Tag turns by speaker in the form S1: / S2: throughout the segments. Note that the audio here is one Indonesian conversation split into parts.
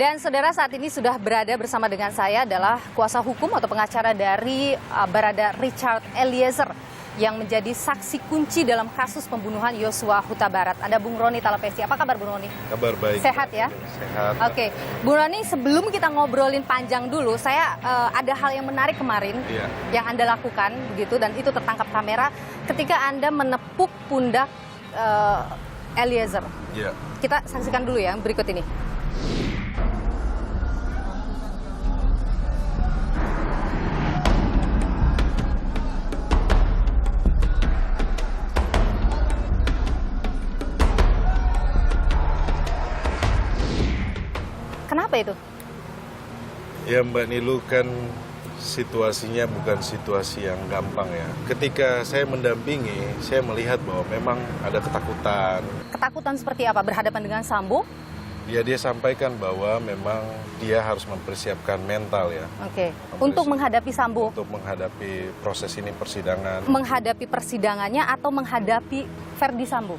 S1: Dan saudara, saat ini sudah berada bersama dengan saya adalah kuasa hukum atau pengacara dari Barada Richard Eliezer yang menjadi saksi kunci dalam kasus pembunuhan Yosua Huta Barat. Ada Bung Roni Talapesi. Apa kabar Bung Roni?
S2: Kabar baik.
S1: Sehat ya?
S2: Sehat.
S1: Oke, Bung Roni, sebelum kita ngobrolin panjang dulu, saya ada hal yang menarik kemarin yang Anda lakukan begitu, dan itu tertangkap kamera ketika Anda menepuk pundak Eliezer.
S2: Iya.
S1: Kita saksikan dulu ya berikut ini. Kenapa itu?
S2: Ya Mbak Nilu, kan situasinya bukan situasi yang gampang ya. Ketika saya mendampingi, saya melihat bahwa memang ada ketakutan.
S1: Ketakutan seperti apa? Berhadapan dengan Sambo?
S2: Ya, dia sampaikan bahwa memang dia harus mempersiapkan mental ya.
S1: Oke. Untuk menghadapi Sambo?
S2: Untuk menghadapi proses ini persidangan.
S1: Menghadapi persidangannya atau menghadapi Verdi Sambo?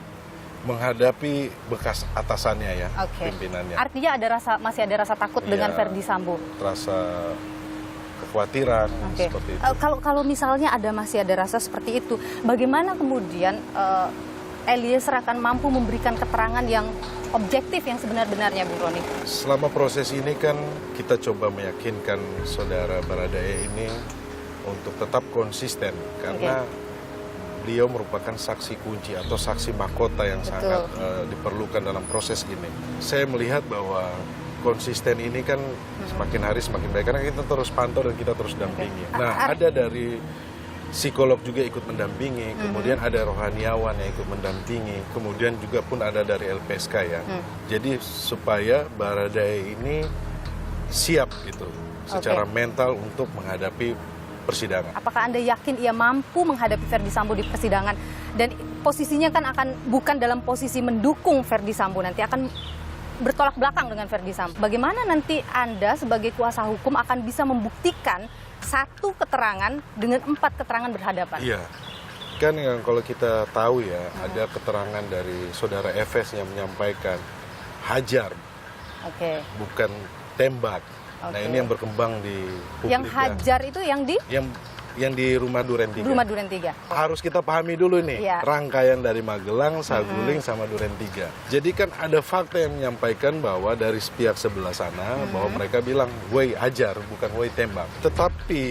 S2: Menghadapi bekas atasannya ya, pimpinannya.
S1: Artinya masih ada rasa takut dengan Verdi Sambo?
S2: Rasa kekhawatiran seperti itu.
S1: Kalau misalnya masih ada rasa seperti itu, bagaimana kemudian Eliezer akan mampu memberikan keterangan yang objektif yang sebenar-benarnya, Bu Roni?
S2: Selama proses ini kan kita coba meyakinkan saudara Baradae ini untuk tetap konsisten karena beliau merupakan saksi kunci atau saksi mahkota yang sangat diperlukan dalam proses ini. Saya melihat bahwa konsisten ini kan semakin hari semakin baik karena kita terus pantau dan kita terus dampingi. Nah, ada dari psikolog juga ikut mendampingi, kemudian ada rohaniawan yang ikut mendampingi, kemudian juga pun ada dari LPSK ya. Jadi supaya Baradae ini siap gitu secara mental untuk menghadapi persidangan.
S1: Apakah Anda yakin ia mampu menghadapi Verdi Sambo di persidangan? Dan posisinya kan bukan dalam posisi mendukung Verdi Sambo, nanti akan bertolak belakang dengan Verdi Sambo. Bagaimana nanti Anda sebagai kuasa hukum akan bisa membuktikan satu keterangan dengan 4 keterangan berhadapan?
S2: Iya, kan yang kalau kita tahu ya, ada keterangan dari saudara Efes yang menyampaikan hajar, bukan tembak. Nah, ini yang berkembang di publik.
S1: Yang hajar itu yang di?
S2: Yang di Rumah Duren 3.
S1: Rumah Duren 3.
S2: Harus kita pahami dulu nih, rangkaian dari Magelang, Saguling, sama Duren 3. Jadi kan ada fakta yang menyampaikan bahwa dari pihak sebelah sana, bahwa mereka bilang, woi hajar, bukan woi tembak. Tetapi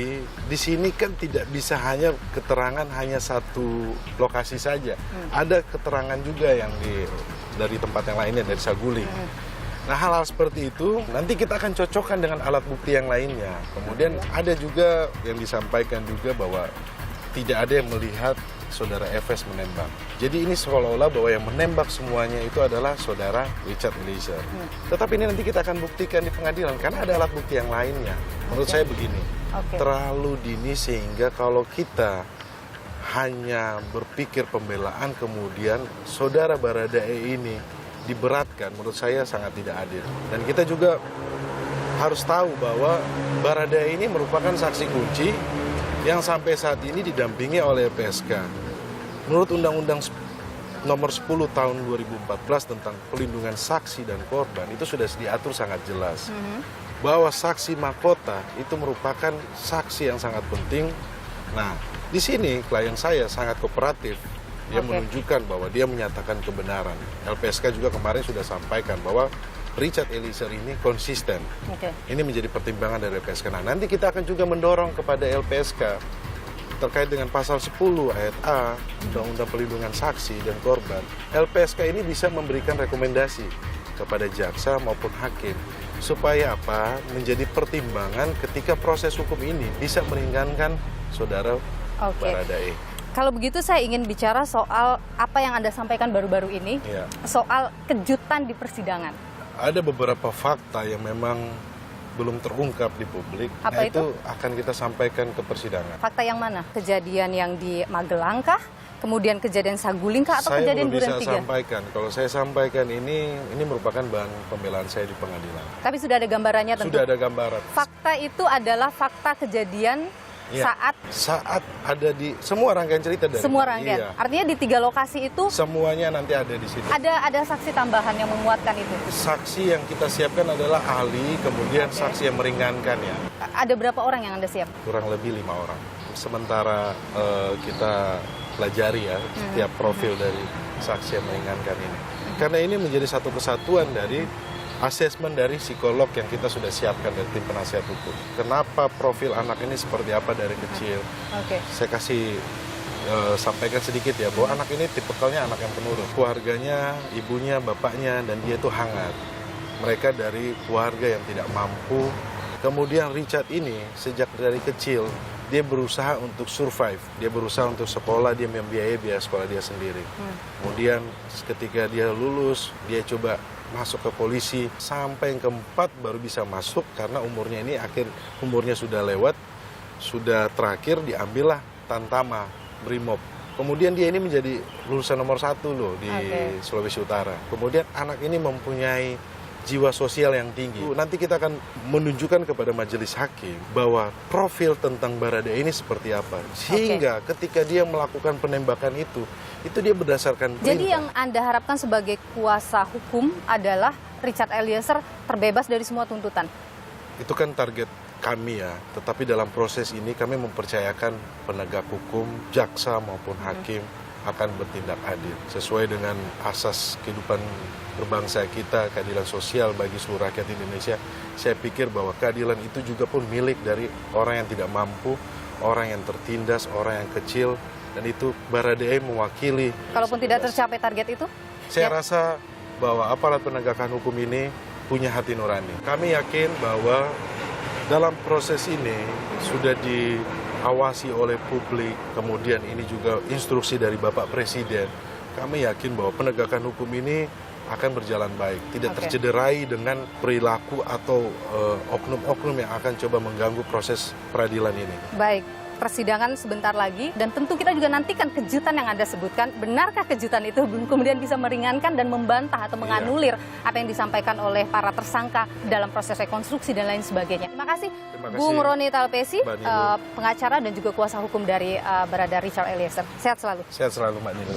S2: di sini kan tidak bisa hanya keterangan hanya satu lokasi saja. Ada keterangan juga yang dari tempat yang lainnya, dari Saguling. Nah, hal-hal seperti itu nanti kita akan cocokkan dengan alat bukti yang lainnya. Kemudian ada juga yang disampaikan juga bahwa tidak ada yang melihat saudara Efes menembak. Jadi ini seolah-olah bahwa yang menembak semuanya itu adalah saudara Richard Eliezer. Tetapi ini nanti kita akan buktikan di pengadilan karena ada alat bukti yang lainnya. Menurut saya begini, terlalu dini sehingga kalau kita hanya berpikir pembelaan kemudian saudara Baradae ini diberatkan, menurut saya sangat tidak adil. Dan kita juga harus tahu bahwa Baradae ini merupakan saksi kunci yang sampai saat ini didampingi oleh LPSK. Menurut Undang-Undang Nomor 10 Tahun 2014 tentang Pelindungan Saksi dan Korban, itu sudah diatur sangat jelas. Bahwa saksi mahkota itu merupakan saksi yang sangat penting. Nah, di sini klien saya sangat kooperatif. Dia menunjukkan bahwa dia menyatakan kebenaran. LPSK juga kemarin sudah sampaikan bahwa Richard Eliezer ini konsisten. Ini menjadi pertimbangan dari LPSK. Nah, nanti kita akan juga mendorong kepada LPSK terkait dengan pasal 10 ayat A Undang-Undang Pelindungan Saksi dan Korban. LPSK ini bisa memberikan rekomendasi kepada jaksa maupun hakim supaya apa? Menjadi pertimbangan ketika proses hukum ini bisa meringankan saudara Baradae.
S1: Kalau begitu saya ingin bicara soal apa yang Anda sampaikan baru-baru ini, soal kejutan di persidangan.
S2: Ada beberapa fakta yang memang belum terungkap di publik.
S1: Apa
S2: itu akan kita sampaikan ke persidangan.
S1: Fakta yang mana? Kejadian yang di Magelang kah? kemudian kejadian Saguling kah atau
S2: Saya
S1: kejadian
S2: belum
S1: Duren
S2: bisa
S1: 3?
S2: sampaikan. Kalau saya sampaikan ini merupakan bahan pembelaan saya di pengadilan.
S1: Tapi sudah ada gambarannya tentu.
S2: Sudah ada gambaran.
S1: Fakta itu adalah fakta kejadian
S2: Iya. Saat ada di semua rangkaian cerita dari
S1: semua rangkaian.
S2: Iya.
S1: Artinya di 3 lokasi itu
S2: Semuanya nanti ada di situ.
S1: ada saksi tambahan yang memuatkan itu.
S2: Saksi yang kita siapkan adalah ahli, kemudian saksi yang meringankan ya.
S1: Ada berapa orang yang Anda siap?
S2: Kurang lebih 5 orang. Sementara kita pelajari ya setiap profil dari saksi yang meringankan ini. Karena ini menjadi satu kesatuan dari asesmen dari psikolog yang kita sudah siapkan dari tim penasihat hukum. Kenapa profil anak ini seperti apa dari kecil?
S1: Oke.
S2: Saya kasih sampaikan sedikit ya, bahwa anak ini tipikalnya anak yang penurut. Keluarganya, ibunya, bapaknya, dan dia itu hangat. Mereka dari keluarga yang tidak mampu. Kemudian Richard ini sejak dari kecil, dia berusaha untuk survive. Dia berusaha untuk sekolah, dia membiayai biaya sekolah dia sendiri. Kemudian ketika dia lulus, dia coba masuk ke polisi. Sampai yang keempat baru bisa masuk karena umurnya ini umurnya sudah lewat, sudah terakhir diambillah Tantama, Brimob. Kemudian dia ini menjadi lulusan nomor 1 loh di Sulawesi Utara. Kemudian anak ini mempunyai jiwa sosial yang tinggi. Nanti kita akan menunjukkan kepada majelis hakim bahwa profil tentang Baradae ini seperti apa. Sehingga ketika dia melakukan penembakan itu dia berdasarkan perintah.
S1: Jadi yang Anda harapkan sebagai kuasa hukum adalah Richard Eliezer terbebas dari semua tuntutan?
S2: Itu kan target kami ya. Tetapi dalam proses ini kami mempercayakan penegak hukum, jaksa maupun hakim akan bertindak adil. Sesuai dengan asas kehidupan berbangsa kita, keadilan sosial bagi seluruh rakyat Indonesia. Saya pikir bahwa keadilan itu juga pun milik dari orang yang tidak mampu, orang yang tertindas, orang yang kecil, dan itu Baradae mewakili.
S1: Kalaupun tidak tercapai target itu?
S2: Saya rasa bahwa aparat penegakan hukum ini punya hati nurani. Kami yakin bahwa dalam proses ini sudah diawasi oleh publik, kemudian ini juga instruksi dari Bapak Presiden. Kami yakin bahwa penegakan hukum ini akan berjalan baik, tidak tercederai dengan perilaku atau oknum-oknum yang akan coba mengganggu proses peradilan ini.
S1: Baik, persidangan sebentar lagi dan tentu kita juga nantikan kejutan yang Anda sebutkan. Benarkah kejutan itu kemudian bisa meringankan dan membantah atau menganulir apa yang disampaikan oleh para tersangka dalam proses rekonstruksi dan lain sebagainya. Terima kasih, Bung Roni Talpesi, pengacara dan juga kuasa hukum dari Barada Richard Eliezer. Sehat selalu.
S2: Sehat selalu, Mbak Nilo.